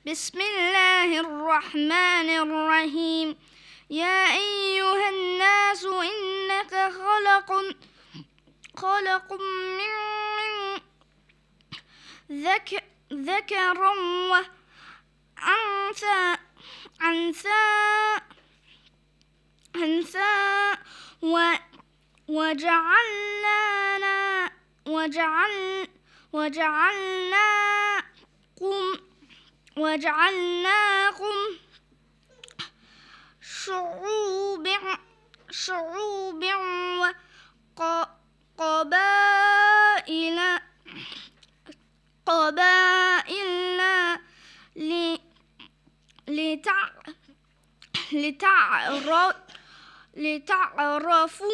بسم الله الرحمن الرحيم. يا أيها الناس إنك خلق من ذكر وأنثى وجعلناكم شعوبا وقبائل لتعرفوا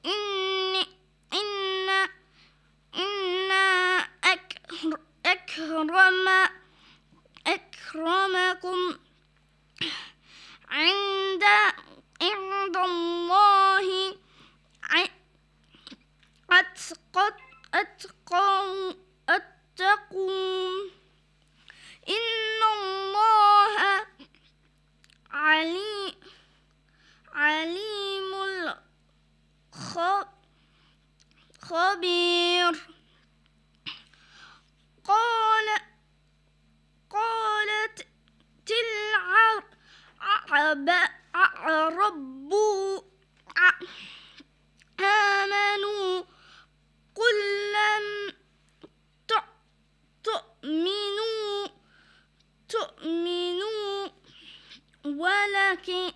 إن أكرمكم عند الله أتقاكم إن الله عليم خبير. قالت الأعراب آمنوا قل لم تؤمنوا ولكن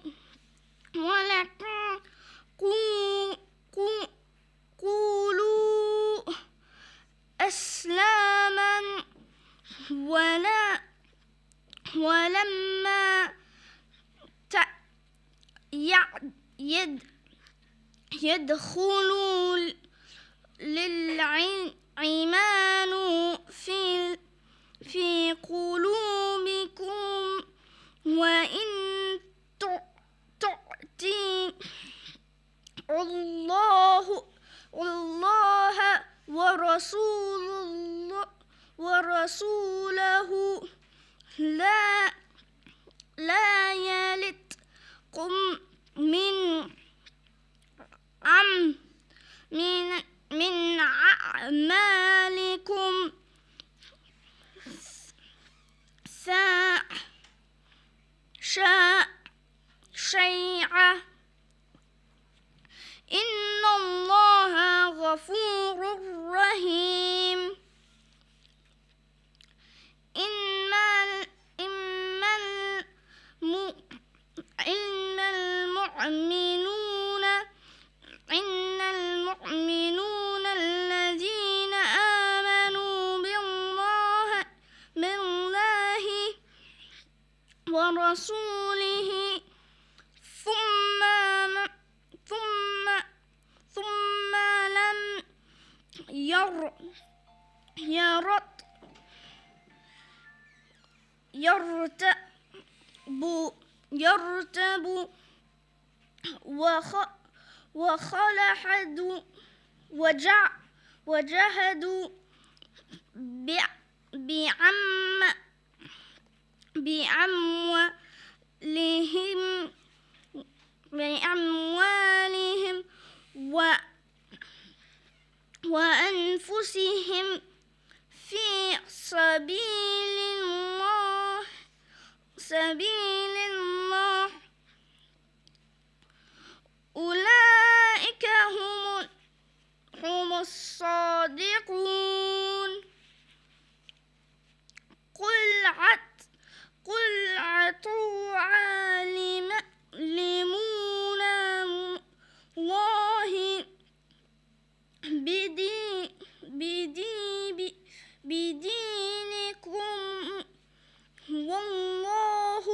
قولوا أسلمنا ولما يدخلوا للإيمان في قلوبكم وإن تؤتي الله ورسوله لا يلتكم من أعمالكم شيئا إن الله غفور رحيم. إن المؤمنون الذين آمنوا بالله ورسوله ثم لم يرتبوا وجاهدوا بأموالهم وأنفسهم في سبيل الله أولئك هم الصادقون. قل تعالمون الله بدينكم والله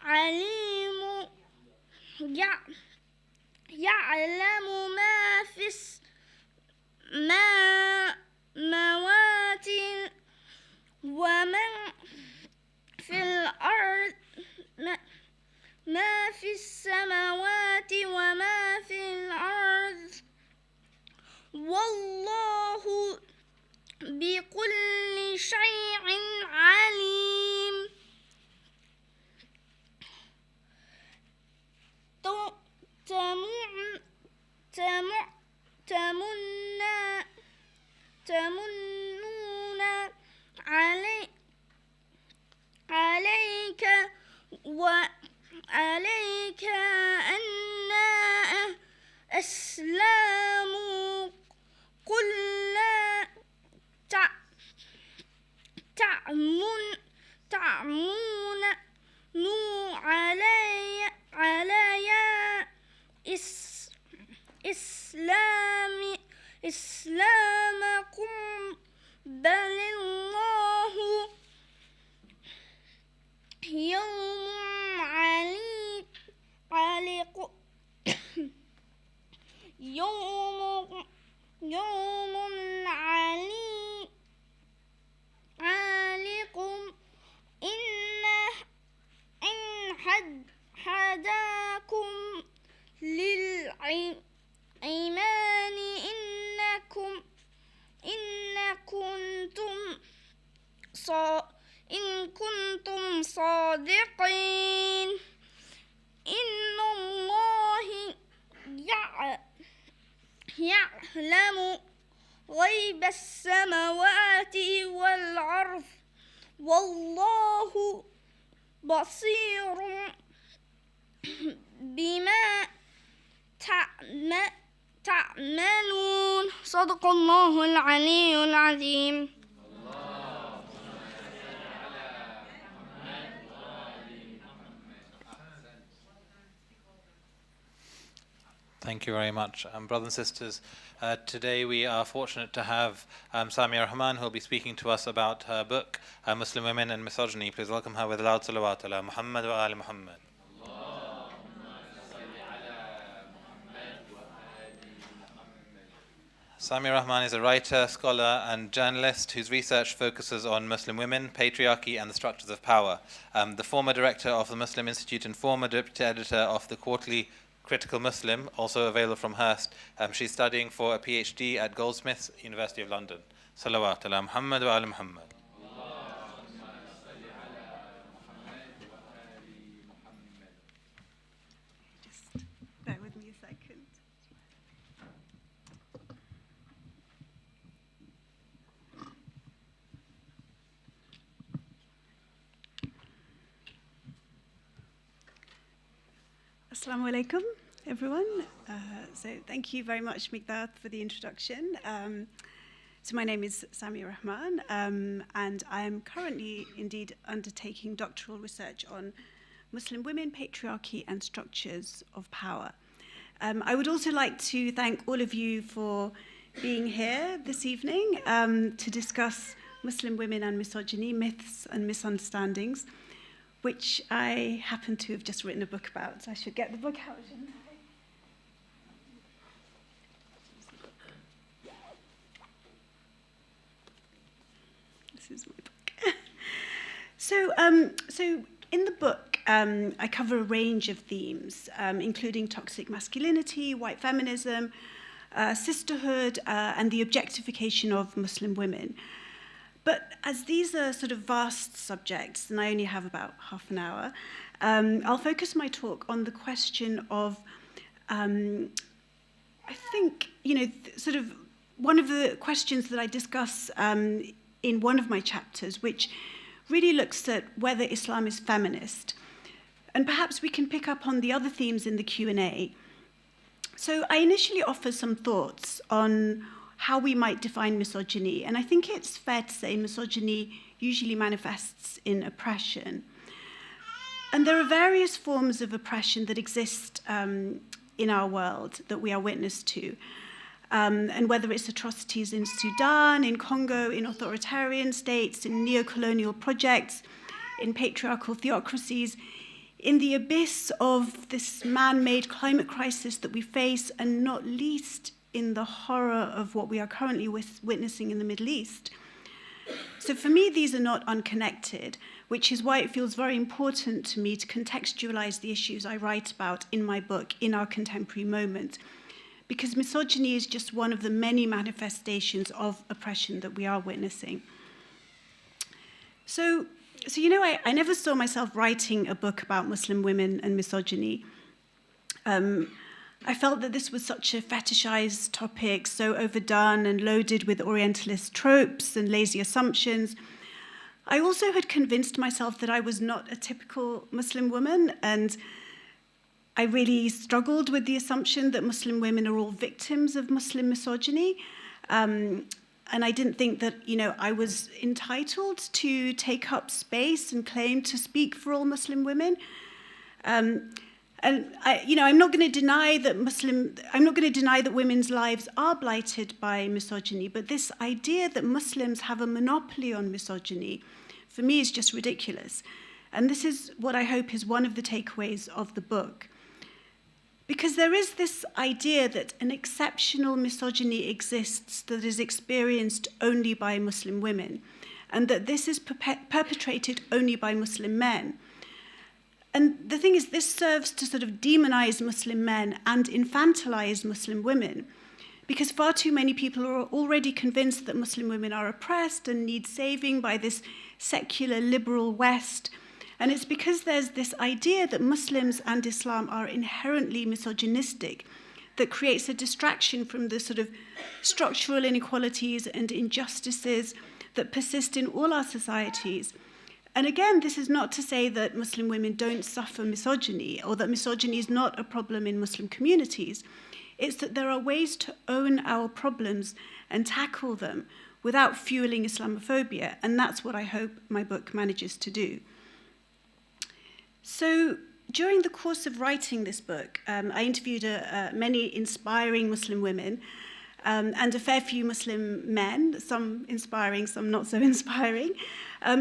عليم يعلم ما في السماوات ومن في الأرض ما في السماوات وما في الأرض والله بكل شيء عليم. وعليك أن أسلام قل لا تعمون علي إسلامكم بل الله يوم عليق يوم عليكم إن حداكم للإيمان إن كنتم صادقين إن الله يعلم غيب السماوات والأرض والله بصير بما تعملون صدق الله العلي العظيم. Thank you very much. Brothers and sisters, today we are fortunate to have Samia Rahman, who will be speaking to us about her book, Muslim Women and Misogyny. Please welcome her with loud salawat ala Muhammad wa ali Muhammad. Samia Rahman is a writer, scholar and journalist whose research focuses on Muslim women, patriarchy and the structures of power. The former director of the Muslim Institute and former deputy editor of the quarterly Critical Muslim, also available from Hurst. She's studying for a PhD at Goldsmiths, University of London. Salawat ala Muhammad wa ala Muhammad. Just bear with me a second. Assalamu alaikum, everyone. So thank you very much, Miqdad, for the introduction. So my name is Samia Rahman, and I am currently indeed undertaking doctoral research on Muslim women, patriarchy, and structures of power. I would also like to thank all of you for being here this evening to discuss Muslim women and misogyny, myths and misunderstandings, which I happen to have just written a book about. So I should get the book out, shouldn't I? This is my book. So in the book, I cover a range of themes, including toxic masculinity, white feminism, sisterhood, and the objectification of Muslim women. But as these are sort of vast subjects, and I only have about half an hour, I'll focus my talk on the question of, I think, sort of one of the questions that I discuss in one of my chapters, which really looks at whether Islam is feminist. And perhaps we can pick up on the other themes in the Q&A. So I initially offer some thoughts on how we might define misogyny. And I think it's fair to say misogyny usually manifests in oppression. And there are various forms of oppression that exist in our world that we are witness to. And whether it's atrocities in Sudan, in Congo, in authoritarian states, in neo-colonial projects, in patriarchal theocracies, in the abyss of this man-made climate crisis that we face, and not least in the horror of what we are currently witnessing in the Middle East. So for me, these are not unconnected, which is why it feels very important to me to contextualize the issues I write about in my book, in our contemporary moment, because misogyny is just one of the many manifestations of oppression that we are witnessing. So I never saw myself writing a book about Muslim women and misogyny. I felt that this was such a fetishized topic, so overdone and loaded with Orientalist tropes and lazy assumptions. I also had convinced myself that I was not a typical Muslim woman, and I really struggled with the assumption that Muslim women are all victims of Muslim misogyny. And I didn't think that, I was entitled to take up space and claim to speak for all Muslim women. And I'm not going to deny that women's lives are blighted by misogyny, but this idea that Muslims have a monopoly on misogyny, for me, is just ridiculous. And this is what I hope is one of the takeaways of the book. Because there is this idea that an exceptional misogyny exists that is experienced only by Muslim women, and that this is perpetrated only by Muslim men. And the thing is, this serves to sort of demonize Muslim men and infantilize Muslim women, because far too many people are already convinced that Muslim women are oppressed and need saving by this secular liberal West. And it's because there's this idea that Muslims and Islam are inherently misogynistic that creates a distraction from the sort of structural inequalities and injustices that persist in all our societies. And again, this is not to say that Muslim women don't suffer misogyny or that misogyny is not a problem in Muslim communities. It's that there are ways to own our problems and tackle them without fueling Islamophobia, and that's what I hope my book manages to do. So during the course of writing this book, I interviewed many inspiring Muslim women and a fair few Muslim men, some inspiring, some not so inspiring,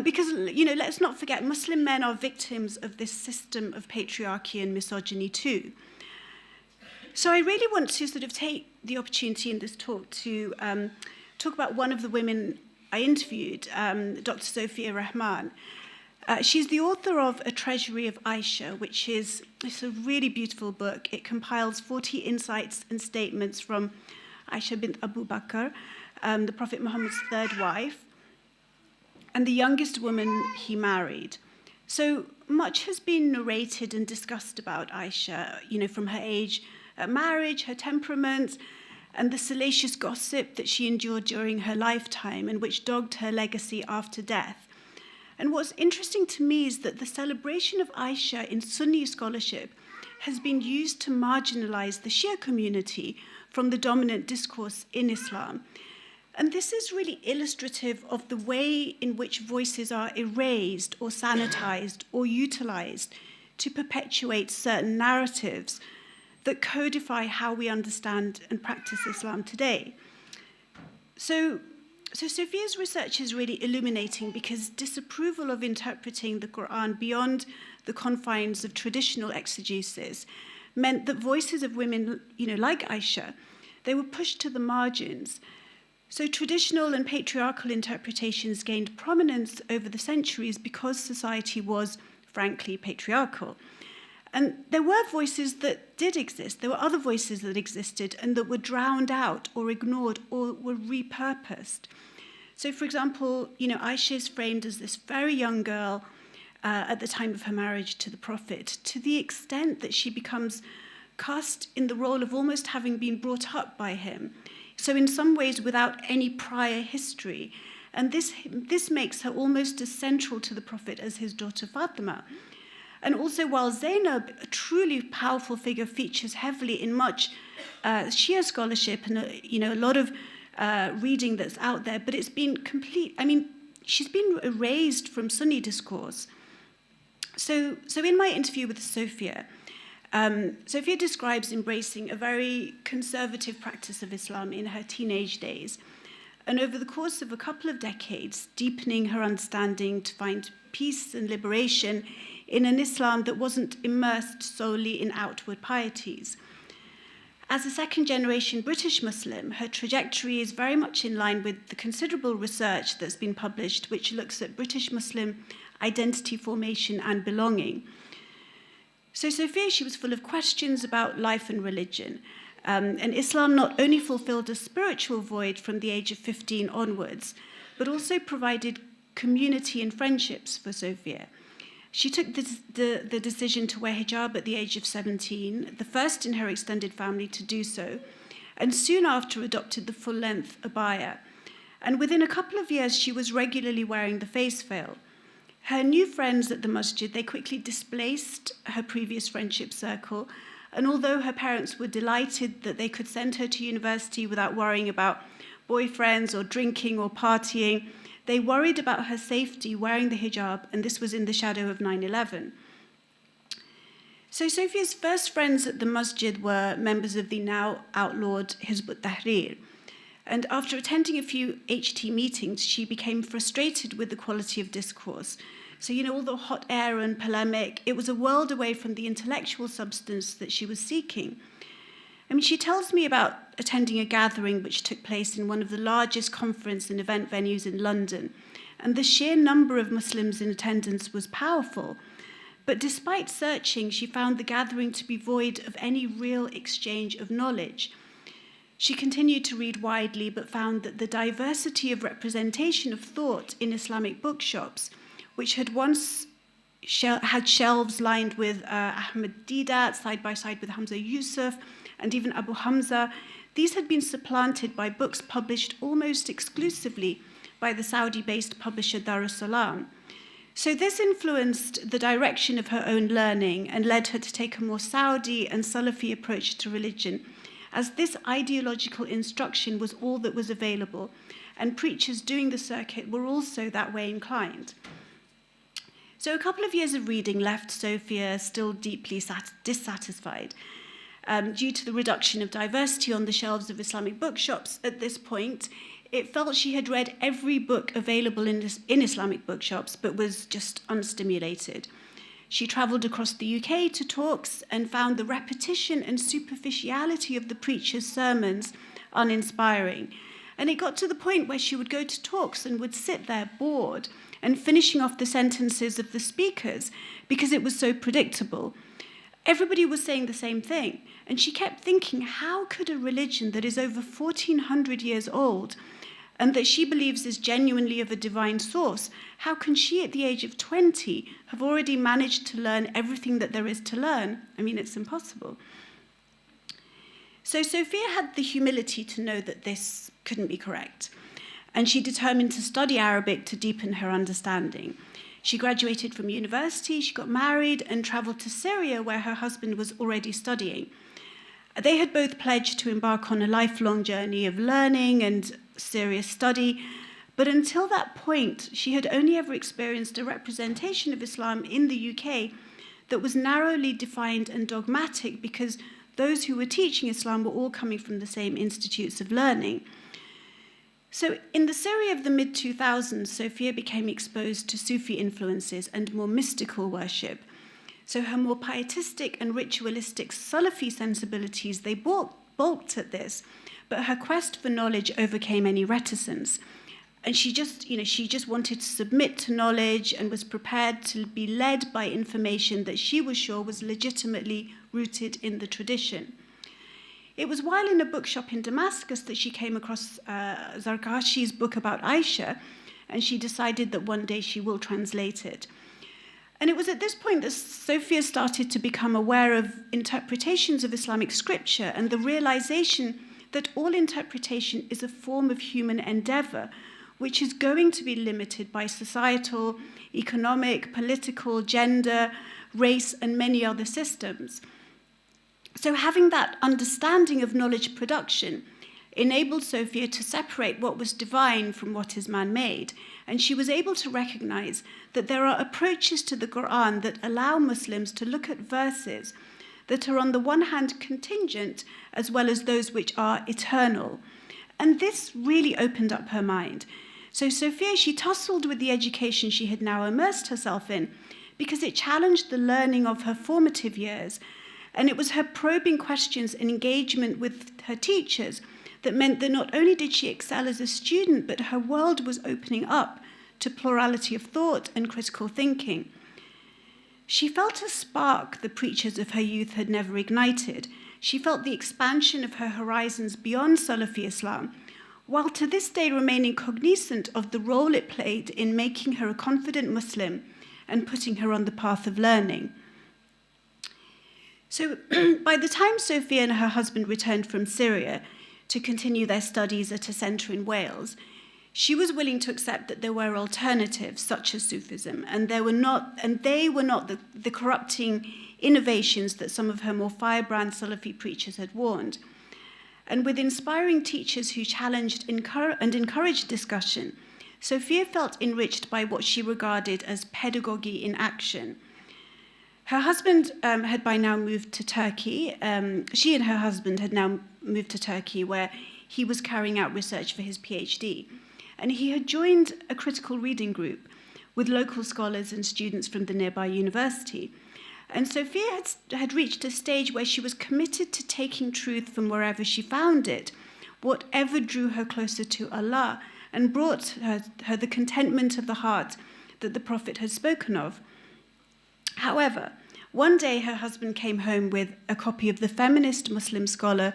because, let's not forget, Muslim men are victims of this system of patriarchy and misogyny too. So I really want to sort of take the opportunity in this talk to talk about one of the women I interviewed, Dr. Samia Rahman. She's the author of A Treasury of Aisha, which is a really beautiful book. It compiles 40 insights and statements from Aisha bint Abu Bakr, the Prophet Muhammad's third wife, and the youngest woman he married. So much has been narrated and discussed about Aisha, from her age at marriage, her temperament, and the salacious gossip that she endured during her lifetime and which dogged her legacy after death. And what's interesting to me is that the celebration of Aisha in Sunni scholarship has been used to marginalize the Shia community from the dominant discourse in Islam. And this is really illustrative of the way in which voices are erased or sanitized or utilized to perpetuate certain narratives that codify how we understand and practice Islam today. So Sophia's research is really illuminating because disapproval of interpreting the Quran beyond the confines of traditional exegesis meant that voices of women, like Aisha, they were pushed to the margins. So traditional and patriarchal interpretations gained prominence over the centuries because society was, frankly, patriarchal. And there were voices that did exist. There were other voices that existed and that were drowned out or ignored or were repurposed. So, for example, Aisha is framed as this very young girl at the time of her marriage to the Prophet, to the extent that she becomes cast in the role of almost having been brought up by him. So in some ways without any prior history. And this makes her almost as central to the Prophet as his daughter Fatima. And also, while Zainab, a truly powerful figure, features heavily in much Shia scholarship and a lot of reading that's out there, but it's been she's been erased from Sunni discourse. So in my interview with Sophia, Sophia describes embracing a very conservative practice of Islam in her teenage days, and over the course of a couple of decades, deepening her understanding to find peace and liberation in an Islam that wasn't immersed solely in outward pieties. As a second-generation British Muslim, her trajectory is very much in line with the considerable research that's been published, which looks at British Muslim identity formation and belonging. So Sophia, she was full of questions about life and religion. And Islam not only fulfilled a spiritual void from the age of 15 onwards, but also provided community and friendships for Sophia. She took the decision to wear hijab at the age of 17, the first in her extended family to do so, and soon after adopted the full-length abaya. And within a couple of years, she was regularly wearing the face veil. Her new friends at the masjid, they quickly displaced her previous friendship circle. And although her parents were delighted that they could send her to university without worrying about boyfriends or drinking or partying, they worried about her safety wearing the hijab, and this was in the shadow of 9/11. So Sophia's first friends at the masjid were members of the now outlawed Hizb ut-Tahrir. And after attending a few HT meetings, she became frustrated with the quality of discourse. So, all the hot air and polemic, it was a world away from the intellectual substance that she was seeking. She tells me about attending a gathering which took place in one of the largest conference and event venues in London. And the sheer number of Muslims in attendance was powerful. But despite searching, she found the gathering to be void of any real exchange of knowledge. She continued to read widely, but found that the diversity of representation of thought in Islamic bookshops, which had once had shelves lined with Ahmed Didat, side by side with Hamza Yusuf, and even Abu Hamza, these had been supplanted by books published almost exclusively by the Saudi-based publisher Dar es Salaam. So this influenced the direction of her own learning and led her to take a more Saudi and Salafi approach to religion, as this ideological instruction was all that was available, and preachers doing the circuit were also that way inclined. So a couple of years of reading left Sophia still deeply dissatisfied. Due to the reduction of diversity on the shelves of Islamic bookshops at this point, it felt she had read every book available in Islamic bookshops, but was just unstimulated. She travelled across the UK to talks and found the repetition and superficiality of the preacher's sermons uninspiring. And it got to the point where she would go to talks and would sit there bored and finishing off the sentences of the speakers because it was so predictable. Everybody was saying the same thing. And she kept thinking, how could a religion that is over 1,400 years old and that she believes is genuinely of a divine source, how can she at the age of 20 have already managed to learn everything that there is to learn? It's impossible. So Sophia had the humility to know that this couldn't be correct. And she determined to study Arabic to deepen her understanding. She graduated from university, she got married, and traveled to Syria, where her husband was already studying. They had both pledged to embark on a lifelong journey of learning and serious study, but until that point, she had only ever experienced a representation of Islam in the UK that was narrowly defined and dogmatic because those who were teaching Islam were all coming from the same institutes of learning. So in the Syria of the mid-2000s, Sophia became exposed to Sufi influences and more mystical worship. So her more pietistic and ritualistic Salafi sensibilities, they balked at this, but her quest for knowledge overcame any reticence. And she just wanted to submit to knowledge and was prepared to be led by information that she was sure was legitimately rooted in the tradition. It was while in a bookshop in Damascus that she came across Zarkashi's book about Aisha, and she decided that one day she will translate it. And it was at this point that Sophia started to become aware of interpretations of Islamic scripture and the realization that all interpretation is a form of human endeavor, which is going to be limited by societal, economic, political, gender, race, and many other systems. So having that understanding of knowledge production enabled Sophia to separate what was divine from what is man-made, and she was able to recognize that there are approaches to the Quran that allow Muslims to look at verses that are on the one hand contingent as well as those which are eternal. And this really opened up her mind. So Sophia, she tussled with the education she had now immersed herself in because it challenged the learning of her formative years. And it was her probing questions and engagement with her teachers that meant that not only did she excel as a student, but her world was opening up to plurality of thought and critical thinking. She felt a spark the preachers of her youth had never ignited. She felt the expansion of her horizons beyond Salafi Islam, while to this day remaining cognizant of the role it played in making her a confident Muslim and putting her on the path of learning. So by the time Sophia and her husband returned from Syria to continue their studies at a centre in Wales, she was willing to accept that there were alternatives, such as Sufism, and they were not the corrupting innovations that some of her more firebrand Salafi preachers had warned. And with inspiring teachers who challenged and encouraged discussion, Sophia felt enriched by what she regarded as pedagogy in action. Her husband had by now moved to Turkey. She and her husband had now moved to Turkey, where he was carrying out research for his PhD. And he had joined a critical reading group with local scholars and students from the nearby university. And Sophia had reached a stage where she was committed to taking truth from wherever she found it, whatever drew her closer to Allah and brought her the contentment of the heart that the Prophet had spoken of. However, one day her husband came home with a copy of the feminist Muslim scholar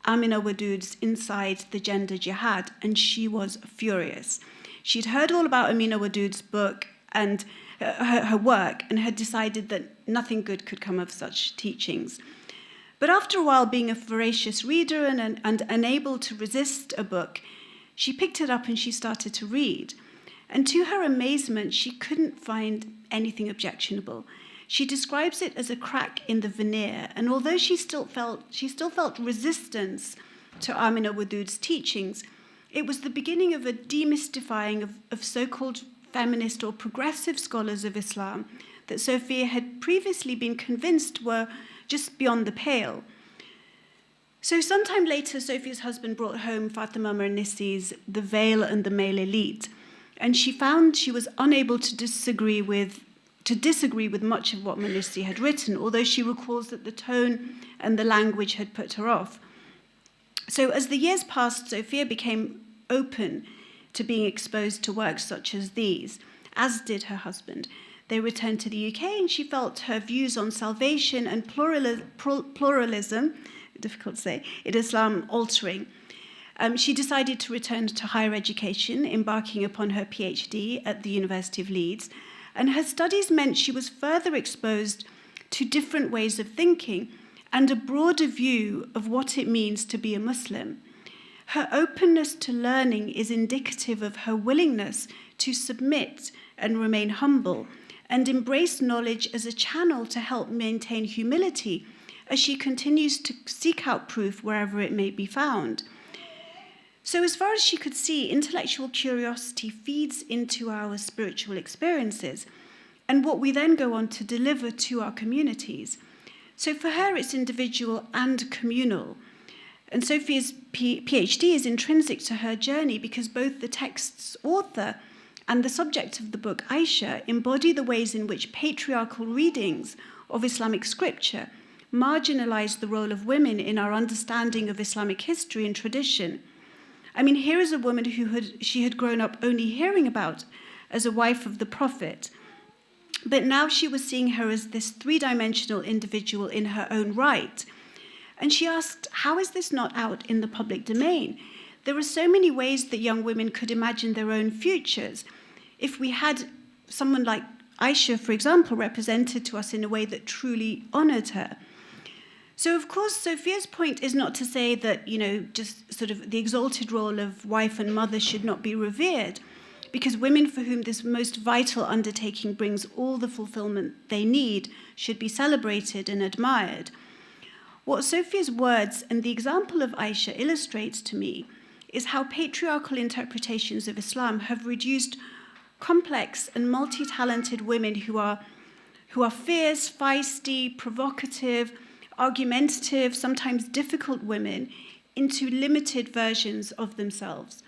Amina Wadud's Inside the Gender Jihad, and she was furious. She'd heard all about Amina Wadud's book and her work and had decided that nothing good could come of such teachings. But after a while, being a voracious reader and unable to resist a book, she picked it up and she started to read. And to her amazement, she couldn't find anything objectionable. She describes it as a crack in the veneer, and although she still felt resistance to Amina Wadud's teachings, it was the beginning of a demystifying of so-called feminist or progressive scholars of Islam that Sophia had previously been convinced were just beyond the pale. So sometime later, Sophia's husband brought home Fatima Mernissi's The Veil and the Male Elite, and she found she was unable to disagree with much of what Mernissi had written, although she recalls that the tone and the language had put her off. So as the years passed, Sophia became open to being exposed to works such as these, as did her husband. They returned to the UK, and she felt her views on salvation and pluralism, difficult to say, in Islam altering. She decided to return to higher education, embarking upon her PhD at the University of Leeds, and her studies meant she was further exposed to different ways of thinking and a broader view of what it means to be a Muslim. Her openness to learning is indicative of her willingness to submit and remain humble and embrace knowledge as a channel to help maintain humility as she continues to seek out proof wherever it may be found. So as far as she could see, intellectual curiosity feeds into our spiritual experiences and what we then go on to deliver to our communities. So for her, it's individual and communal. And Sophia's PhD is intrinsic to her journey because both the text's author and the subject of the book, Aisha, embody the ways in which patriarchal readings of Islamic scripture marginalize the role of women in our understanding of Islamic history and tradition. I mean, here is a woman she had grown up only hearing about as a wife of the Prophet, but now she was seeing her as this three-dimensional individual in her own right. And she asked, how is this not out in the public domain? There are so many ways that young women could imagine their own futures. If we had someone like Aisha, for example, represented to us in a way that truly honored her. So, of course, Sophia's point is not to say that, just sort of the exalted role of wife and mother should not be revered, because women for whom this most vital undertaking brings all the fulfillment they need should be celebrated and admired. What Sophia's words and the example of Aisha illustrates to me is how patriarchal interpretations of Islam have reduced complex and multi-talented women who are fierce, feisty, provocative, argumentative, sometimes difficult women into limited versions of themselves.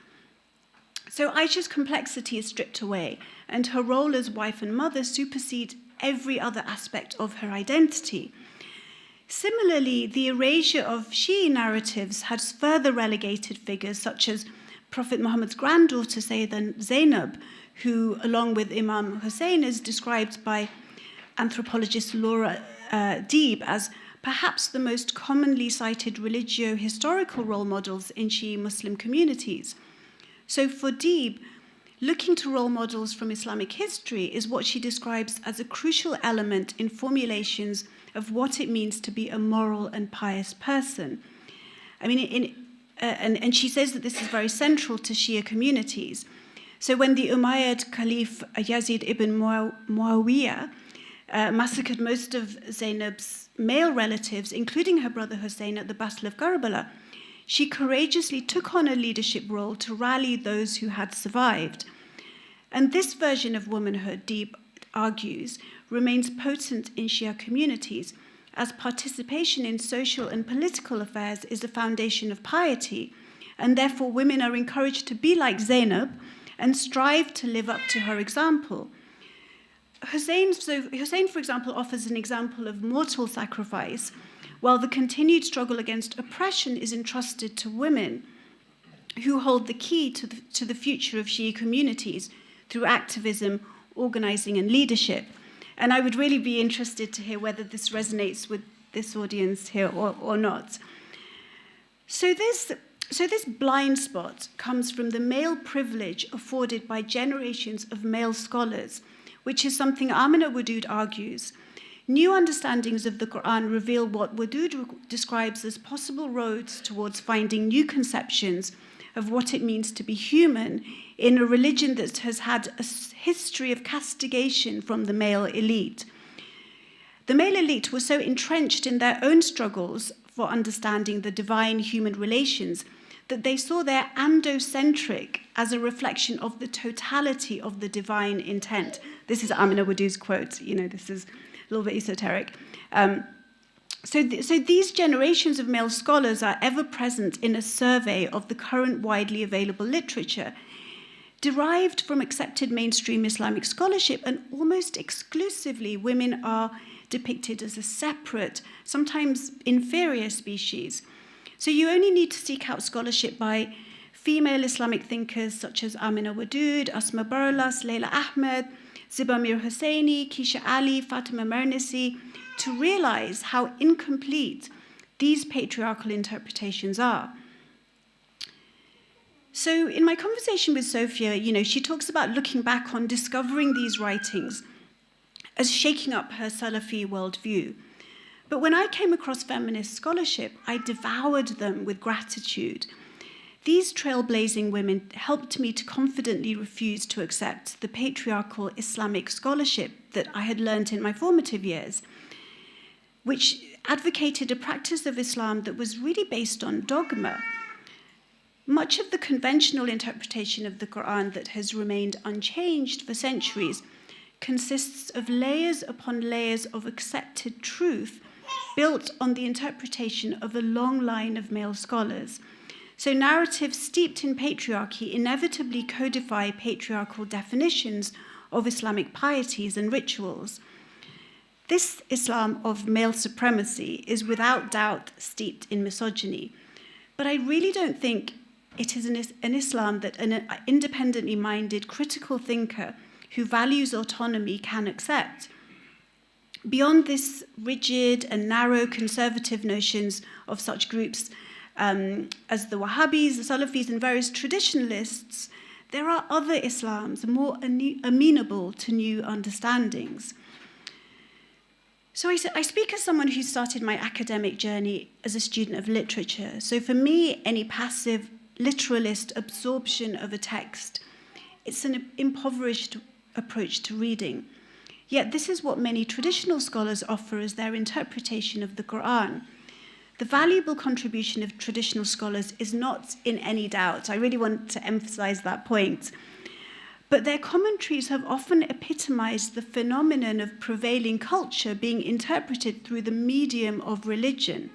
So Aisha's complexity is stripped away, and her role as wife and mother supersedes every other aspect of her identity. Similarly, the erasure of Shi'i narratives has further relegated figures such as Prophet Muhammad's granddaughter, Sayyidah Zainab, who, along with Imam Hussein, is described by anthropologist Laura Deeb as perhaps the most commonly cited religio-historical role models in Shi'i Muslim communities. So for Deeb, looking to role models from Islamic history is what she describes as a crucial element in formulations of what it means to be a moral and pious person. I mean, and she says that this is very central to Shia communities. So when the Umayyad Caliph Yazid ibn Muawiyah massacred most of Zainab's male relatives, including her brother Hussein, at the Battle of Karbala, she courageously took on a leadership role to rally those who had survived. And this version of womanhood, Deeb argues, remains potent in Shia communities, as participation in social and political affairs is a foundation of piety, and therefore women are encouraged to be like Zainab and strive to live up to her example. Hussein, for example, offers an example of mortal sacrifice, while the continued struggle against oppression is entrusted to women, who hold the key to the future of Shia communities through activism, organizing, and leadership. And I would really be interested to hear whether this resonates with this audience here or not. So this blind spot comes from the male privilege afforded by generations of male scholars, which is something Amina Wadud argues. New understandings of the Quran reveal what Wadud describes as possible roads towards finding new conceptions of what it means to be human in a religion that has had a history of castigation from the male elite. The male elite were so entrenched in their own struggles for understanding the divine human relations that they saw their androcentric as a reflection of the totality of the divine intent. This is Amina Wadud's quote. This is a little bit esoteric. So these generations of male scholars are ever present in a survey of the current widely available literature, derived from accepted mainstream Islamic scholarship, and almost exclusively women are depicted as a separate, sometimes inferior species. So you only need to seek out scholarship by female Islamic thinkers such as Amina Wadud, Asma Barlas, Leila Ahmed, Ziba Mir Hosseini, Keisha Ali, Fatima Mernisi, to realize how incomplete these patriarchal interpretations are. So in my conversation with Sophia, she talks about looking back on discovering these writings as shaking up her Salafi worldview. But when I came across feminist scholarship, I devoured them with gratitude. These trailblazing women helped me to confidently refuse to accept the patriarchal Islamic scholarship that I had learned in my formative years, which advocated a practice of Islam that was really based on dogma. Much of the conventional interpretation of the Quran that has remained unchanged for centuries consists of layers upon layers of accepted truth built on the interpretation of a long line of male scholars. So narratives steeped in patriarchy inevitably codify patriarchal definitions of Islamic pieties and rituals. This Islam of male supremacy is without doubt steeped in misogyny, but I really don't think it is an Islam that an independently minded critical thinker who values autonomy can accept. Beyond this rigid and narrow conservative notions of such groups as the Wahhabis, the Salafis, and various traditionalists, there are other Islams more amenable to new understandings. So I speak as someone who started my academic journey as a student of literature. So for me, any passive literalist absorption of a text, it's an impoverished approach to reading. Yet this is what many traditional scholars offer as their interpretation of the Quran. The valuable contribution of traditional scholars is not in any doubt. I really want to emphasize that point. But their commentaries have often epitomized the phenomenon of prevailing culture being interpreted through the medium of religion.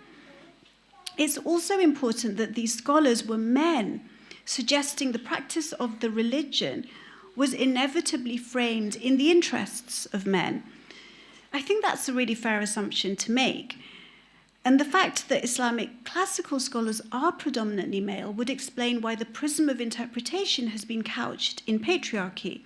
It's also important that these scholars were men, suggesting the practice of the religion was inevitably framed in the interests of men. I think that's a really fair assumption to make. And the fact that Islamic classical scholars are predominantly male would explain why the prism of interpretation has been couched in patriarchy.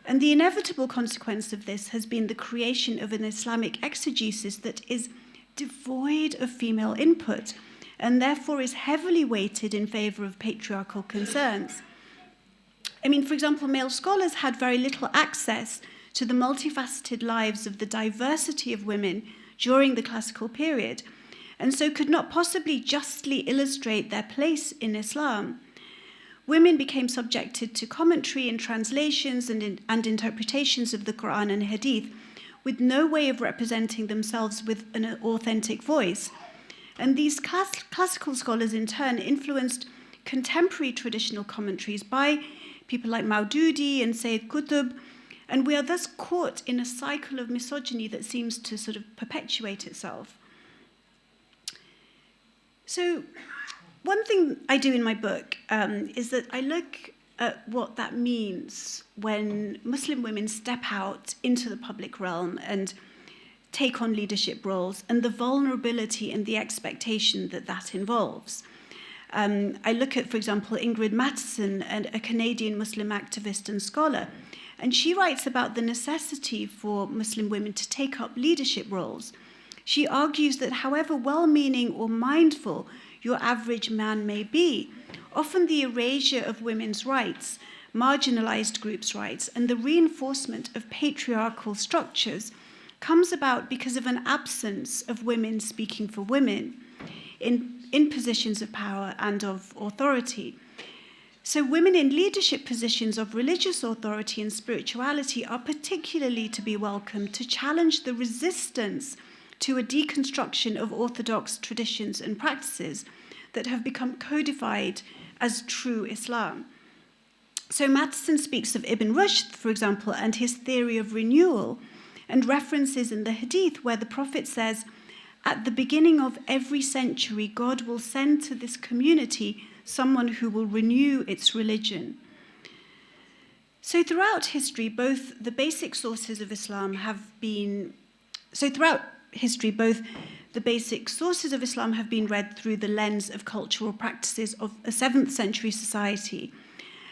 And the inevitable consequence of this has been the creation of an Islamic exegesis that is devoid of female input and therefore is heavily weighted in favor of patriarchal concerns. For example, male scholars had very little access to the multifaceted lives of the diversity of women during the classical period. and so could not possibly justly illustrate their place in Islam. Women became subjected to commentary and translations and interpretations of the Quran and Hadith with no way of representing themselves with an authentic voice. And these classical scholars in turn influenced contemporary traditional commentaries by people like Maududi and Sayyid Qutb, and we are thus caught in a cycle of misogyny that seems to sort of perpetuate itself. So one thing I do in my book is that I look at what that means when Muslim women step out into the public realm and take on leadership roles, and the vulnerability and the expectation that that involves. I look at, for example, Ingrid Matheson, a Canadian Muslim activist and scholar, and she writes about the necessity for Muslim women to take up leadership roles. She argues that however well-meaning or mindful your average man may be, often the erasure of women's rights, marginalized groups' rights, and the reinforcement of patriarchal structures comes about because of an absence of women speaking for women in positions of power and of authority. So women in leadership positions of religious authority and spirituality are particularly to be welcomed to challenge the resistance to a deconstruction of orthodox traditions and practices that have become codified as true Islam. So Matheson speaks of Ibn Rushd, for example, and his theory of renewal, and references in the Hadith where the Prophet says, "At the beginning of every century, God will send to this community someone who will renew its religion." So throughout history, both the basic sources of Islam have been read through the lens of cultural practices of a 7th century society.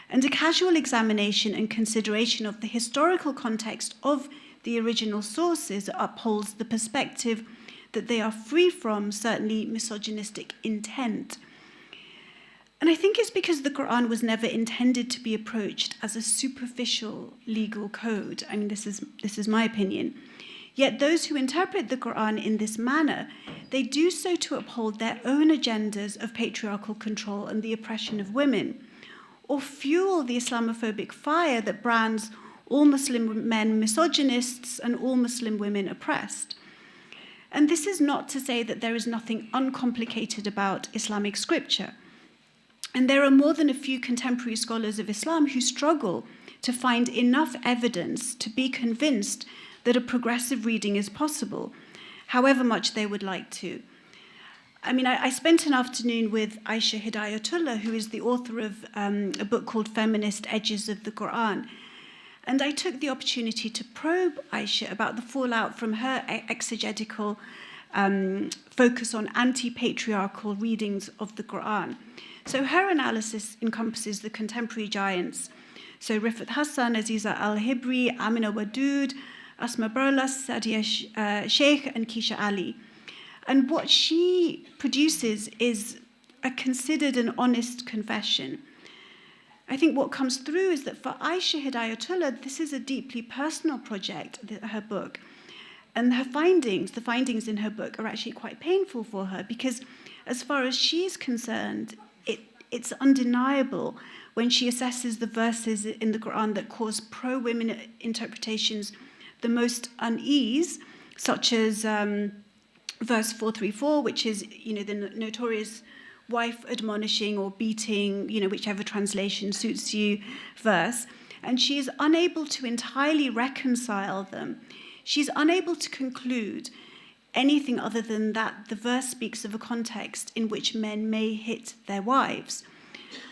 And a casual examination and consideration of the historical context of the original sources upholds the perspective that they are free from certainly misogynistic intent. And I think it's because the Quran was never intended to be approached as a superficial legal code. I mean, this is my opinion. Yet those who interpret the Quran in this manner, they do so to uphold their own agendas of patriarchal control and the oppression of women, or fuel the Islamophobic fire that brands all Muslim men misogynists and all Muslim women oppressed. And this is not to say that there is nothing uncomplicated about Islamic scripture. And there are more than a few contemporary scholars of Islam who struggle to find enough evidence to be convinced that a progressive reading is possible, however much they would like to. I mean, I spent an afternoon with Aisha Hidayatullah, who is the author of a book called Feminist Edges of the Quran. And I took the opportunity to probe Aisha about the fallout from her exegetical focus on anti-patriarchal readings of the Quran. So her analysis encompasses the contemporary giants. So Rifat Hassan, Aziza Al-Hibri, Amina Wadud, Asma Barlas, Sadia Sheikh, and Keisha Ali. And what she produces is a considered and honest confession. I think what comes through is that for Aisha Hidayatullah, this is a deeply personal project, her book. And her findings, the findings in her book, are actually quite painful for her because as far as she's concerned, it's undeniable when she assesses the verses in the Quran that cause pro-women interpretations the most unease, such as verse 434, which is, the notorious wife admonishing or beating, whichever translation suits you, verse. And she is unable to entirely reconcile them. She's unable to conclude anything other than that the verse speaks of a context in which men may hit their wives.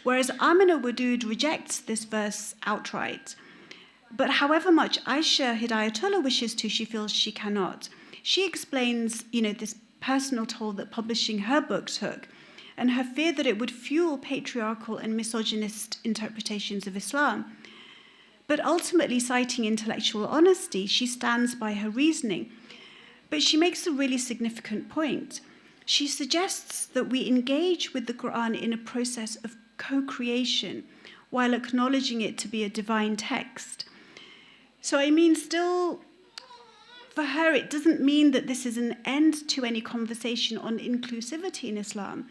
Whereas Amina Wadud rejects this verse outright. But however much Aisha Hidayatullah wishes to, she feels she cannot. She explains, this personal toll that publishing her book took, and her fear that it would fuel patriarchal and misogynist interpretations of Islam. But ultimately, citing intellectual honesty, she stands by her reasoning. But she makes a really significant point. She suggests that we engage with the Quran in a process of co-creation while acknowledging it to be a divine text. So, still for her, it doesn't mean that this is an end to any conversation on inclusivity in Islam.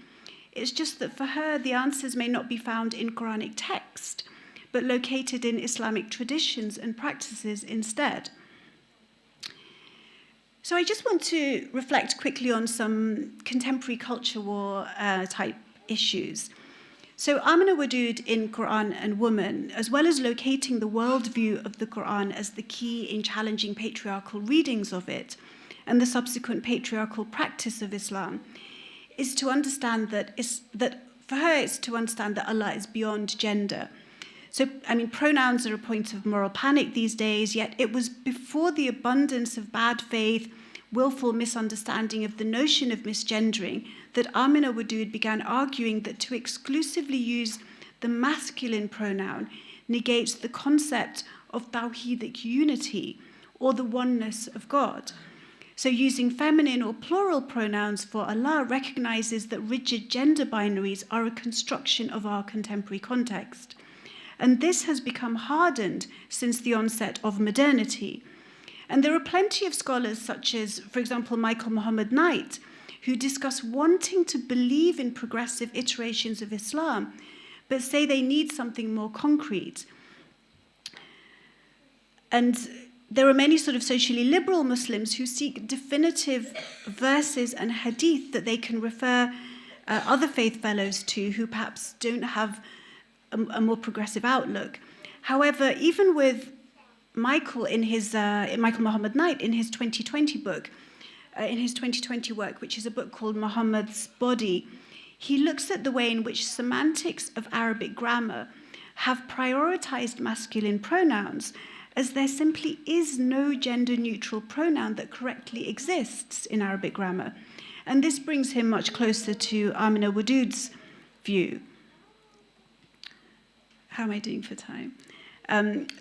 It's just that for her, the answers may not be found in Quranic text, but located in Islamic traditions and practices instead. So I just want to reflect quickly on some contemporary culture war type issues. So Amina Wadud in Quran and Woman, as well as locating the worldview of the Quran as the key in challenging patriarchal readings of it and the subsequent patriarchal practice of Islam, is to understand that for her it's to understand that Allah is beyond gender. So, pronouns are a point of moral panic these days, yet it was before the abundance of bad faith, willful misunderstanding of the notion of misgendering that Amina Wadud began arguing that to exclusively use the masculine pronoun negates the concept of tawhidic unity or the oneness of God. So using feminine or plural pronouns for Allah recognizes that rigid gender binaries are a construction of our contemporary context. And this has become hardened since the onset of modernity. And there are plenty of scholars such as, for example, Michael Muhammad Knight, who discuss wanting to believe in progressive iterations of Islam, but say they need something more concrete. And there are many sort of socially liberal Muslims who seek definitive verses and hadith that they can refer other faith fellows to who perhaps don't have a more progressive outlook. However, even with Michael Muhammad Knight in his 2020 book, in his 2020 work, which is a book called Muhammad's Body, he looks at the way in which semantics of Arabic grammar have prioritized masculine pronouns, as there simply is no gender-neutral pronoun that correctly exists in Arabic grammar. And this brings him much closer to Amina Wadud's view. How am I doing for time?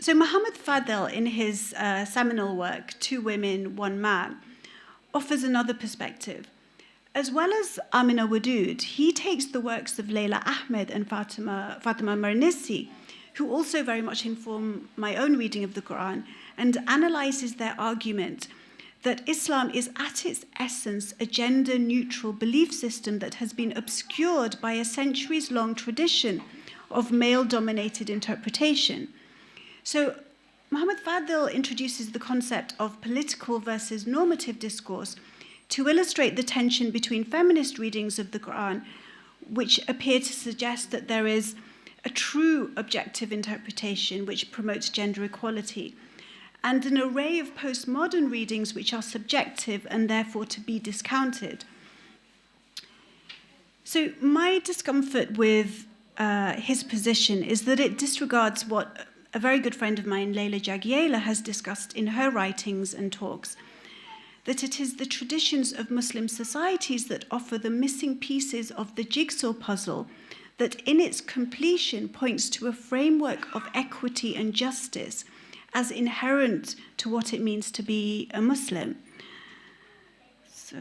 So Muhammad Fadel, in his seminal work, Two Women, One Man, offers another perspective. As well as Amina Wadud, he takes the works of Layla Ahmed and Fatima Mernissi, who also very much inform my own reading of the Quran, and analyzes their argument that Islam is at its essence a gender-neutral belief system that has been obscured by a centuries-long tradition of male-dominated interpretation. So Muhammad Fadil introduces the concept of political versus normative discourse to illustrate the tension between feminist readings of the Quran, which appear to suggest that there is a true objective interpretation which promotes gender equality, and an array of postmodern readings which are subjective and therefore to be discounted. So my discomfort with his position is that it disregards what a very good friend of mine, Leila Jagiela, has discussed in her writings and talks, that it is the traditions of Muslim societies that offer the missing pieces of the jigsaw puzzle that in its completion points to a framework of equity and justice as inherent to what it means to be a Muslim. So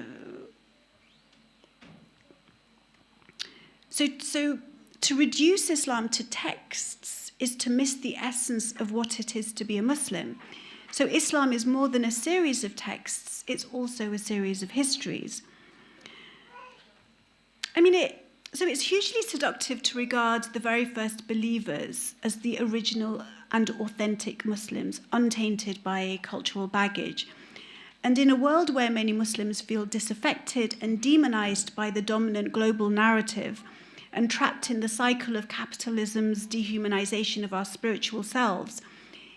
to reduce Islam to texts is to miss the essence of what it is to be a Muslim. So Islam is more than a series of texts, it's also a series of histories. So it's hugely seductive to regard the very first believers as the original and authentic Muslims, untainted by cultural baggage. And in a world where many Muslims feel disaffected and demonized by the dominant global narrative, and trapped in the cycle of capitalism's dehumanization of our spiritual selves,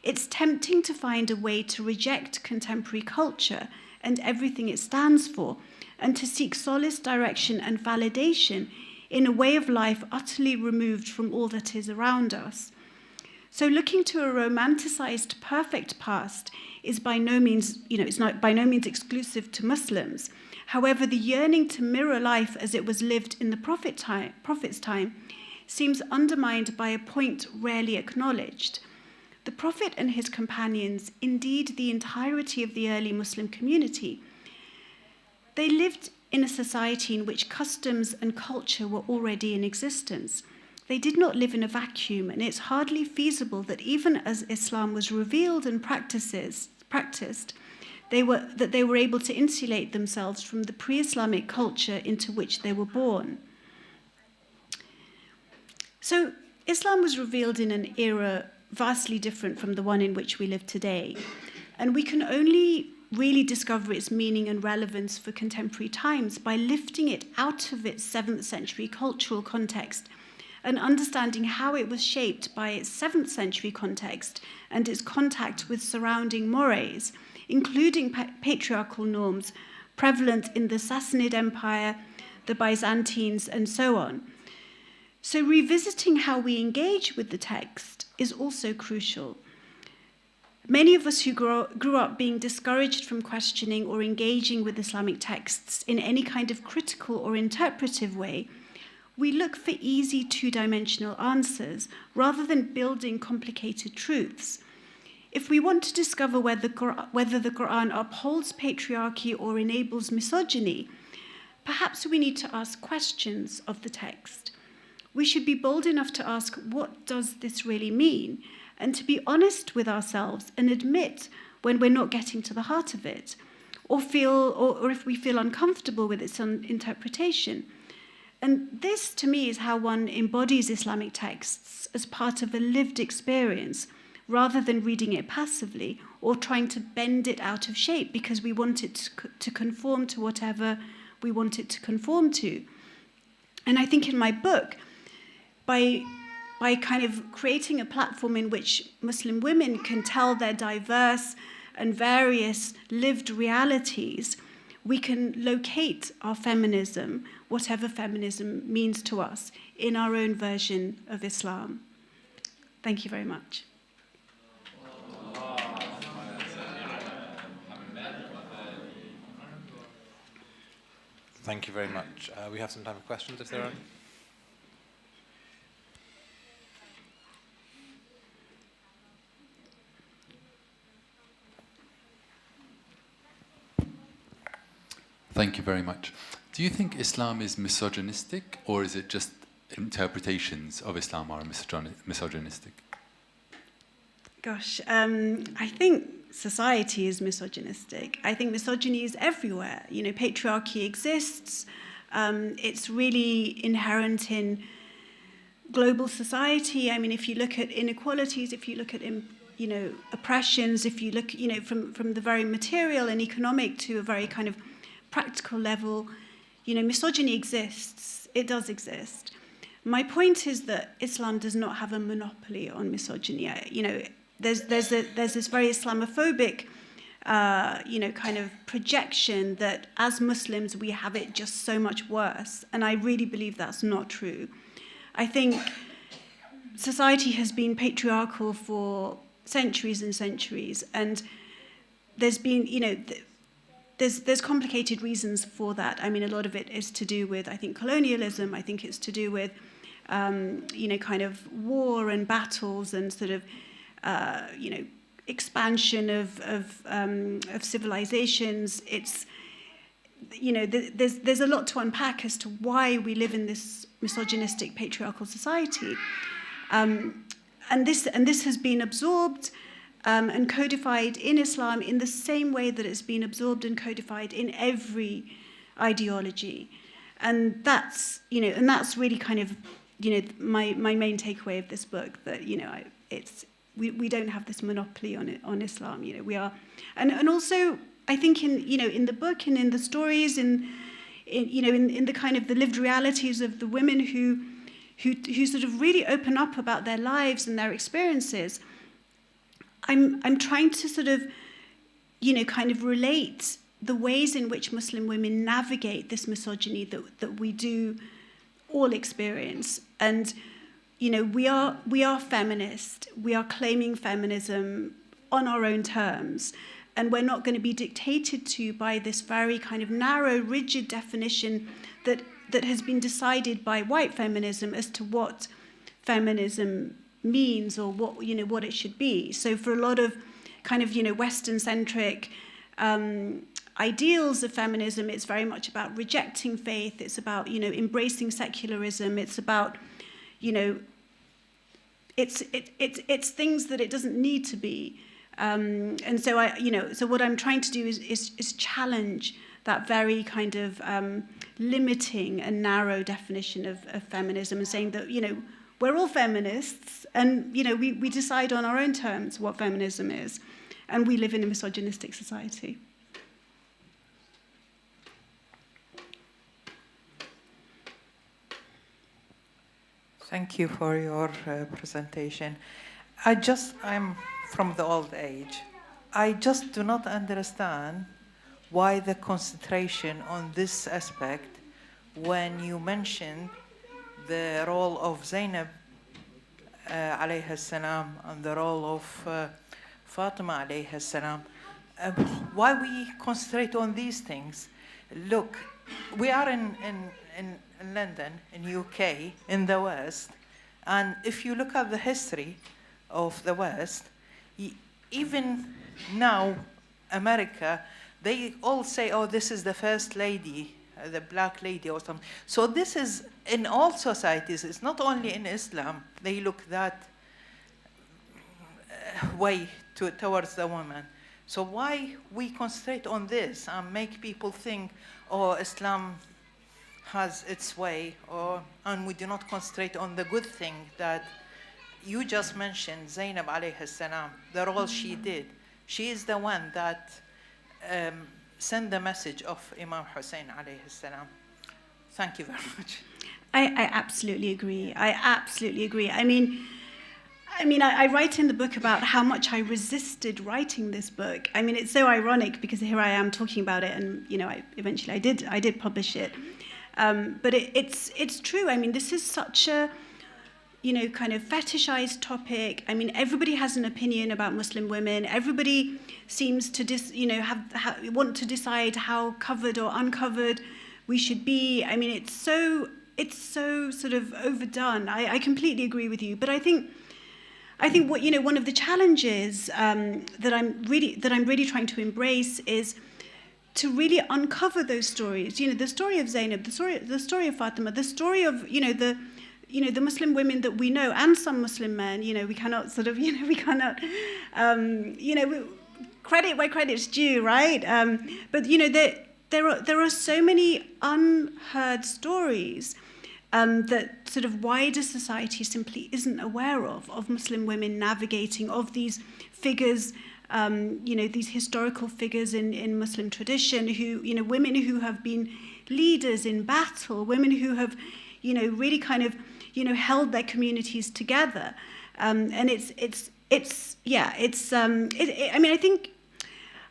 it's tempting to find a way to reject contemporary culture and everything it stands for, and to seek solace, direction, and validation in a way of life utterly removed from all that is around us. So looking to a romanticized perfect past is by no means, it's not by no means exclusive to Muslims. However, the yearning to mirror life as it was lived in the Prophet's time seems undermined by a point rarely acknowledged. The Prophet and his companions, indeed the entirety of the early Muslim community, they lived in a society in which customs and culture were already in existence. They did not live in a vacuum, and it's hardly feasible that even as Islam was revealed and practiced, they were able to insulate themselves from the pre-Islamic culture into which they were born. So Islam was revealed in an era vastly different from the one in which we live today, and we can only really discover its meaning and relevance for contemporary times by lifting it out of its 7th century cultural context and understanding how it was shaped by its 7th century context and its contact with surrounding mores, including patriarchal norms prevalent in the Sassanid Empire, the Byzantines, and so on. So revisiting how we engage with the text is also crucial. Many of us who grew up being discouraged from questioning or engaging with Islamic texts in any kind of critical or interpretive way, we look for easy two-dimensional answers rather than building complicated truths. If we want to discover whether the Quran upholds patriarchy or enables misogyny, perhaps we need to ask questions of the text. We should be bold enough to ask, what does this really mean? And to be honest with ourselves and admit when we're not getting to the heart of it, or if we feel uncomfortable with its interpretation. And this, to me, is how one embodies Islamic texts as part of a lived experience, rather than reading it passively or trying to bend it out of shape because we want it to conform to whatever we want it to conform to. And I think in my book, by kind of creating a platform in which Muslim women can tell their diverse and various lived realities, we can locate our feminism, whatever feminism means to us, in our own version of Islam. Thank you very much. Thank you very much. We have some time for questions if there are any. Thank you very much. Do you think Islam is misogynistic, or is it just interpretations of Islam are misogynistic? Gosh, I think society is misogynistic. I think misogyny is everywhere. You know, patriarchy exists. It's really inherent in global society. I mean, if you look at inequalities, if you look at oppressions, if you look, from the very material and economic to a very kind of practical level, misogyny exists. It does exist. My point is that Islam does not have a monopoly on misogyny. There's this very Islamophobic, kind of projection that as Muslims we have it just so much worse, and I really believe that's not true. I think society has been patriarchal for centuries and centuries, and there's been, there's complicated reasons for that. I mean, a lot of it is to do with, I think, colonialism. I think it's to do with, kind of war and battles and sort of, expansion of civilizations. It's, there's a lot to unpack as to why we live in this misogynistic patriarchal society, and this has been absorbed and codified in Islam in the same way that it's been absorbed and codified in every ideology, and that's really kind of my main takeaway of this book, that we don't have this monopoly on Islam. We are, and also I think in the book and in the stories in the kind of the lived realities of the women who sort of really open up about their lives and their experiences, I'm trying to sort of kind of relate the ways in which Muslim women navigate this misogyny that we do all experience. And we are feminist. We are claiming feminism on our own terms, and we're not going to be dictated to by this very kind of narrow, rigid definition that has been decided by white feminism as to what feminism means or what it should be. So for a lot of kind of Western-centric ideals of feminism, it's very much about rejecting faith. It's about embracing secularism. It's about it's things that it doesn't need to be. And so so what I'm trying to do is challenge that very kind of limiting and narrow definition of feminism, and saying that, we're all feminists, and, we decide on our own terms what feminism is, and we live in a misogynistic society. Thank you for your presentation. I'm from the old age. I just do not understand why the concentration on this aspect when you mentioned the role of Zainab alayha salam and the role of Fatima alayha salam. Why we concentrate on these things? Look, we are in London, in UK, in the West, and if you look at the history of the West, even now, America, they all say, oh, this is the first lady, the black lady or something. So this is in all societies. It's not only in Islam. They look that way towards the woman. So why we concentrate on this and make people think, oh, Islam has its way, and we do not concentrate on the good thing that you just mentioned, Zainab alayhi salam, the role she did. She is the one that sent the message of Imam Hussein alayhi salam. Thank you very much. I absolutely agree. I absolutely agree. I mean, I write in the book about how much I resisted writing this book. I mean, it's so ironic because here I am talking about it, and eventually I did publish it. But it's true. I mean, this is such a kind of fetishized topic. I mean, everybody has an opinion about Muslim women. Everybody seems to want to decide how covered or uncovered we should be. I mean, it's so sort of overdone. I completely agree with you. But I think what one of the challenges that I'm really trying to embrace is to really uncover those stories. The story of Zainab, the story of Fatima, the story of the Muslim women that we know, and some Muslim men. We cannot sort of credit where credit's due, right? But there are so many unheard stories that sort of wider society simply isn't aware of Muslim women navigating, of these figures, these historical figures in Muslim tradition, who, women who have been leaders in battle, women who have, really kind of, held their communities together. And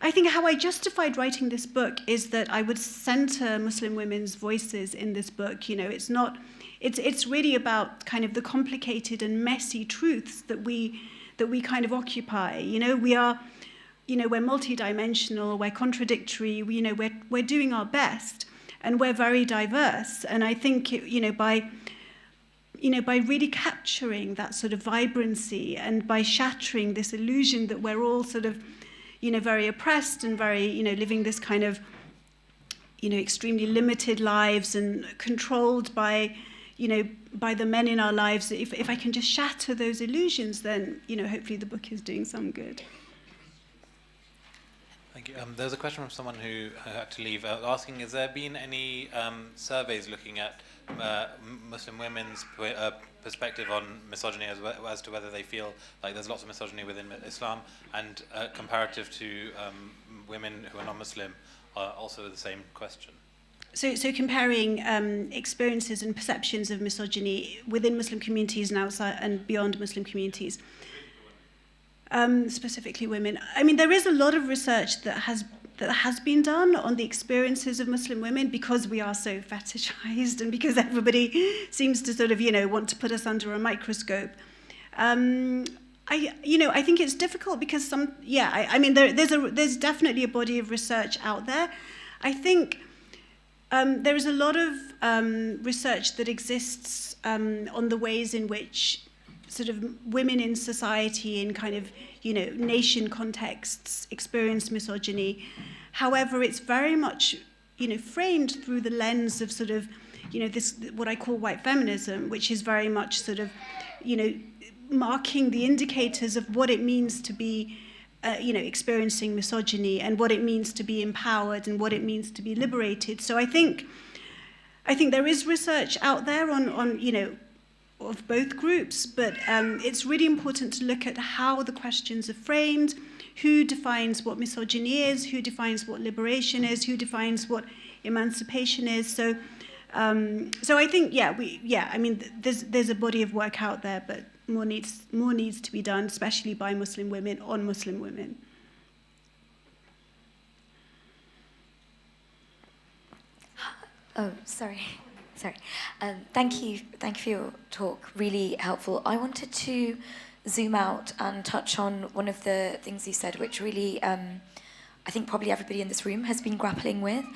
I think how I justified writing this book is that I would center Muslim women's voices in this book. It's really about kind of the complicated and messy truths that we kind of occupy. We are, we're multidimensional, we're contradictory, we're doing our best, and we're very diverse. And I think, by really capturing that sort of vibrancy, and by shattering this illusion that we're all sort of, very oppressed and very, living this kind of, extremely limited lives and controlled by, by the men in our lives. If I can just shatter those illusions, then, hopefully the book is doing some good. Thank you. There's a question from someone who had to leave, asking, has there been any surveys looking at Muslim women's perspective on misogyny as to whether they feel like there's lots of misogyny within Islam, and comparative to women who are non-Muslim, also the same question? So comparing experiences and perceptions of misogyny within Muslim communities and outside and beyond Muslim communities. Specifically women. I mean, there is a lot of research that has been done on the experiences of Muslim women, because we are so fetishized and because everybody seems to sort of, want to put us under a microscope. I think it's difficult because there's definitely a body of research out there. I think there is a lot of research that exists on the ways in which sort of women in society in kind of, nation contexts experience misogyny. However, it's very much, framed through the lens of sort of, this, what I call white feminism, which is very much sort of, marking the indicators of what it means to be experiencing misogyny and what it means to be empowered and what it means to be liberated. So I think there is research out there on of both groups, but it's really important to look at how the questions are framed, who defines what misogyny is, who defines what liberation is, who defines what emancipation is. So I think, there's a body of work out there, but more needs to be done, especially by Muslim women on Muslim women. Oh, sorry. Thank you for your talk. Really helpful. I wanted to zoom out and touch on one of the things you said, which really, I think probably everybody in this room has been grappling with,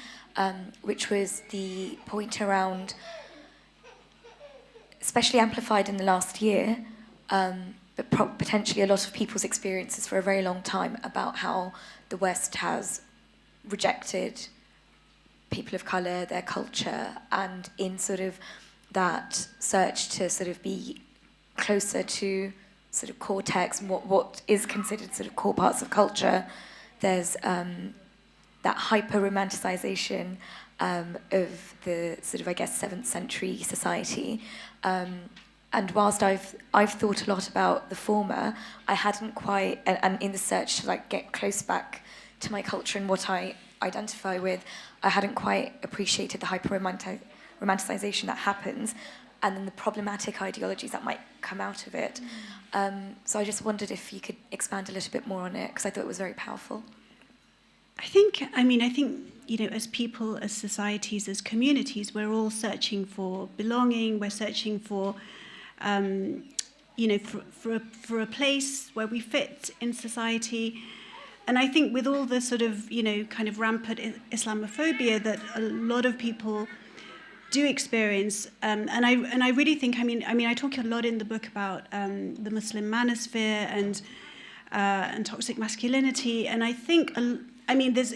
which was the point around, especially amplified in the last year, but potentially a lot of people's experiences for a very long time, about how the West has rejected people of colour, their culture, and in sort of that search to sort of be closer to sort of core text and what is considered sort of core parts of culture, there's that hyper-romanticisation of the sort of, I guess, 7th century society. And whilst I've thought a lot about the former, I hadn't quite, and in the search to like get close back to my culture and what I identify with, I hadn't quite appreciated the hyper-romanticisation that happens, and then the problematic ideologies that might come out of it. So I just wondered if you could expand a little bit more on it, because I thought it was very powerful. I think, as people, as societies, as communities, we're all searching for belonging. We're searching for, for a place where we fit in society. And I think with all the sort of, kind of rampant Islamophobia that a lot of people do experience, and I really think, I talk a lot in the book about the Muslim manosphere and toxic masculinity, and I think, there's,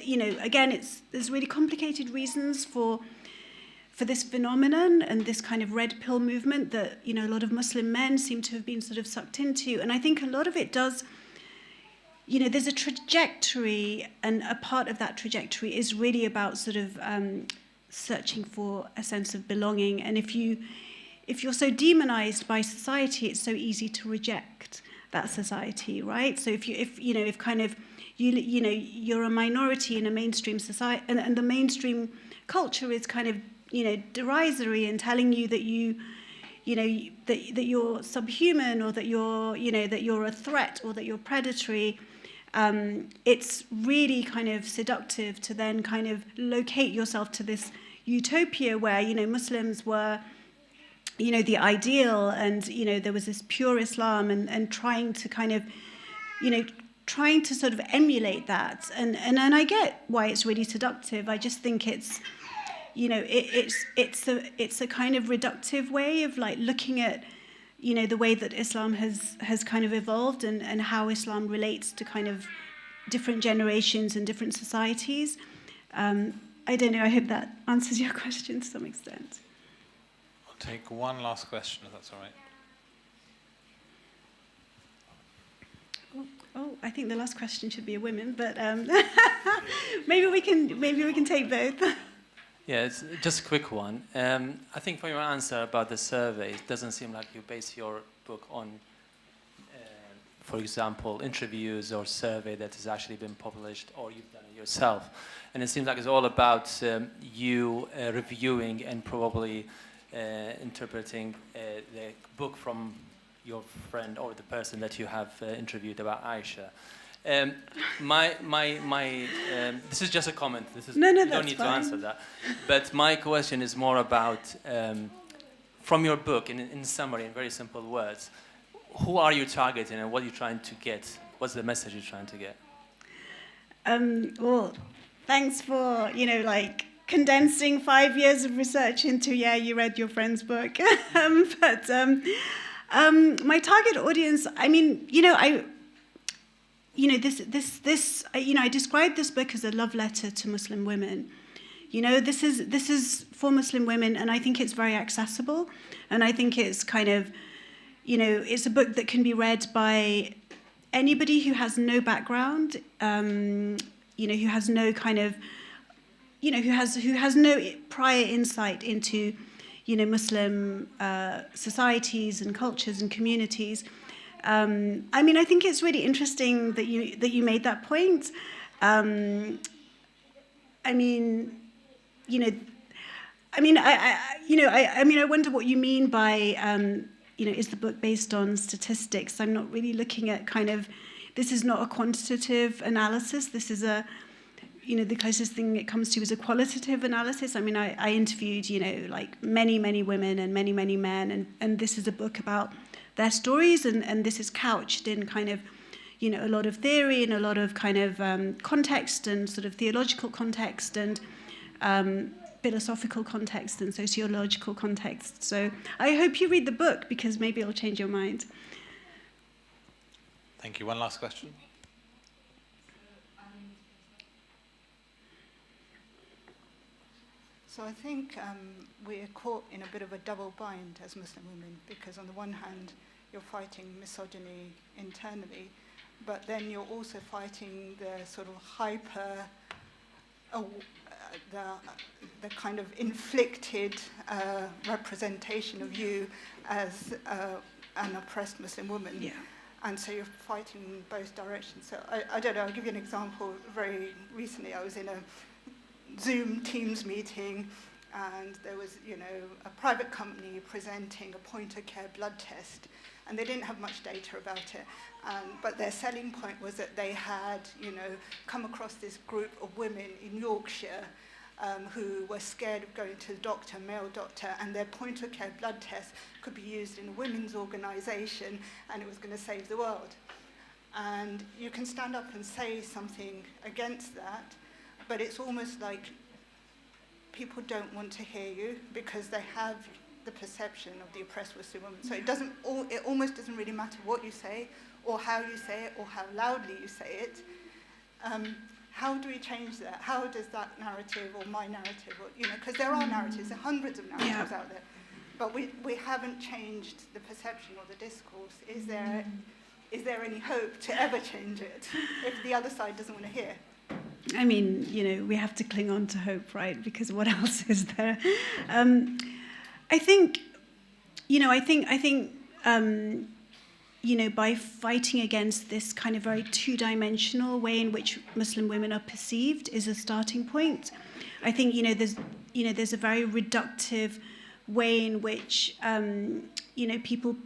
there's really complicated reasons for this phenomenon and this kind of red pill movement that, a lot of Muslim men seem to have been sort of sucked into, and I think a lot of it does. There's a trajectory, and a part of that trajectory is really about sort of searching for a sense of belonging. And if you're so demonized by society, it's so easy to reject that society, right? So if you're a minority in a mainstream society, and the mainstream culture is kind of derisory and telling you that that you're subhuman, or that you're a threat, or that you're predatory. It's really kind of seductive to then kind of locate yourself to this utopia where, Muslims were, the ideal, and, there was this pure Islam, and trying to kind of, trying to sort of emulate that. And I get why it's really seductive. I just think it's, it's a kind of reductive way of like looking at, the way that Islam has kind of evolved, and how Islam relates to kind of different generations and different societies. I don't know, I hope that answers your question to some extent. I'll take one last question, if that's all right. Oh, I think the last question should be a women, but maybe we can take both. Yeah, it's just a quick one. I think from your answer about the survey, it doesn't seem like you base your book on, for example, interviews or survey that has actually been published, or you've done it yourself. And it seems like it's all about you reviewing and probably interpreting the book from your friend or the person that you have interviewed about Aisha. This is just a comment. You don't need to answer that. But my question is more about, from your book, in summary, in very simple words, who are you targeting and what are you trying to get? What's the message you're trying to get? Well, thanks for, condensing 5 years of research into, you read your friend's book. But my target audience, I described this book as a love letter to Muslim women. This is for Muslim women, and I think it's very accessible, and I think it's kind of, it's a book that can be read by anybody who has no background, who has no kind of, who has no prior insight into, Muslim societies and cultures and communities. I think it's really interesting that you made that point. I wonder what you mean by, is the book based on statistics? I'm not really looking at this is not a quantitative analysis. This is the closest thing it comes to is a qualitative analysis. I interviewed, many, many women and many, many men, and this is a book about their stories, and this is couched in a lot of theory and a lot of context and sort of theological context and philosophical context and sociological context. So I hope you read the book, because maybe it'll change your mind. Thank you. One last question. So I think we're caught in a bit of a double bind as Muslim women, because on the one hand, you're fighting misogyny internally, but then you're also fighting the sort of the kind of inflicted representation of you as an oppressed Muslim woman. Yeah. And so you're fighting in both directions. So I don't know, I'll give you an example. Very recently, I was in a Zoom Teams meeting, and there was, a private company presenting a point-of-care blood test, and they didn't have much data about it. But their selling point was that they had, come across this group of women in Yorkshire who were scared of going to the doctor, male doctor, and their point-of-care blood test could be used in a women's organisation, and it was going to save the world. And you can stand up and say something against that, but it's almost like people don't want to hear you because they have the perception of the oppressed Muslim woman. So it almost doesn't really matter what you say or how you say it or how loudly you say it. How do we change that? How does that narrative or my narrative, because there are narratives, there are hundreds of narratives out there, but we haven't changed the perception or the discourse. Is there any hope to ever change it if the other side doesn't want to hear? We have to cling on to hope, right? Because what else is there? I think by fighting against this kind of very two-dimensional way in which Muslim women are perceived is a starting point. I think, there's a very reductive way in which, people,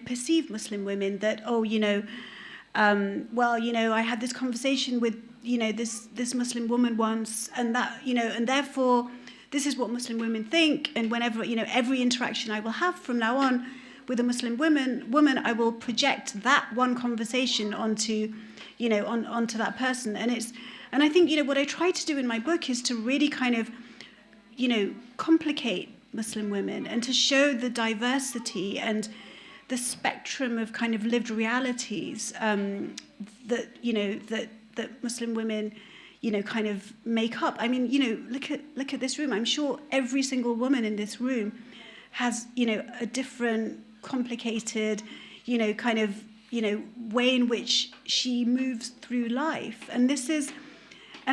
perceive Muslim women that, I had this conversation with, this Muslim woman once, and that, and therefore this is what Muslim women think, and whenever, every interaction I will have from now on with a Muslim woman, I will project that one conversation onto that person. And I think, what I try to do in my book is to really kind of, complicate Muslim women and to show the diversity and the spectrum of kind of lived realities that Muslim women, kind of make up. Look at this room. I'm sure every single woman in this room has, a different, complicated, way in which she moves through life. And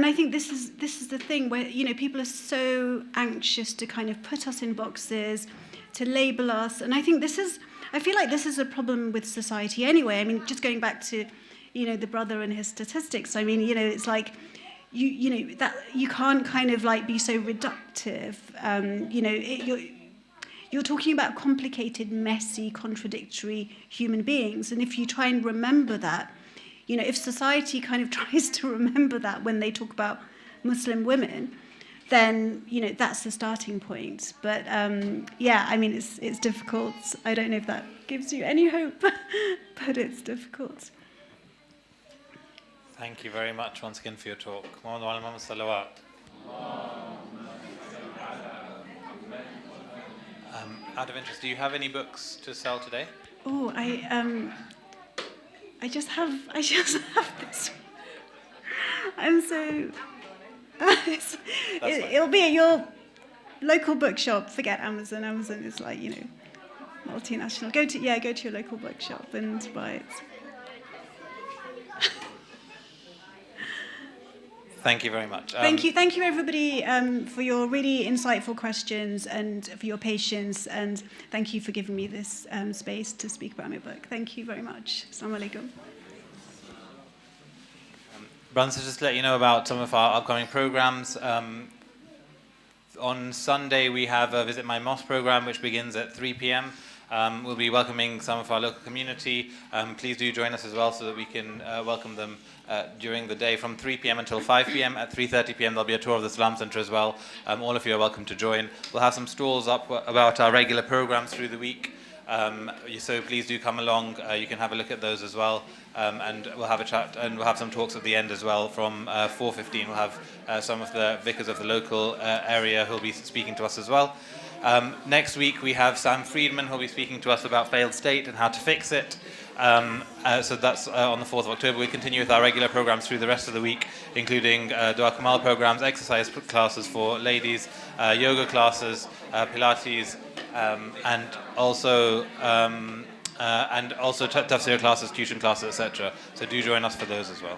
I think this is the thing where, people are so anxious to kind of put us in boxes, to label us. And I feel like this is a problem with society anyway. Just going back to, the brother and his statistics. It's like, that you can't kind of like be so reductive. You're talking about complicated, messy, contradictory human beings. And if you try and remember that, if society kind of tries to remember that when they talk about Muslim women, then, that's the starting point. But, it's difficult. I don't know if that gives you any hope, but it's difficult. Thank you very much once again for your talk. Salawat. Out of interest, do you have any books to sell today? Oh, I just have this. I'm so. It'll be at your local bookshop. Forget Amazon. Amazon is like, multinational. Go to your local bookshop and buy it. Thank you very much. Thank you everybody for your really insightful questions and for your patience, and thank you for giving me this space to speak about my book. Thank you very much. Assalamu alaikum. Brothers, just to let you know about some of our upcoming programs. On Sunday, we have a Visit My Mosque program, which begins at 3 p.m. We'll be welcoming some of our local community. Please do join us as well so that we can welcome them during the day from 3 p.m. until 5 p.m. At 3:30 p.m. there'll be a tour of the Salam Centre as well. All of you are welcome to join. We'll have some stalls up about our regular programs through the week. So please do come along. You can have a look at those as well. And we'll have a chat and we'll have some talks at the end as well. From 4:15 we'll have some of the vicars of the local area who'll be speaking to us as well. Next week we have Sam Friedman who'll be speaking to us about failed state and how to fix it. So that's on the 4th of October. We continue with our regular programs through the rest of the week, including Dua Kamal programs, exercise classes for ladies, yoga classes, Pilates, and also tafsir classes, tuition classes, etc. So do join us for those as well.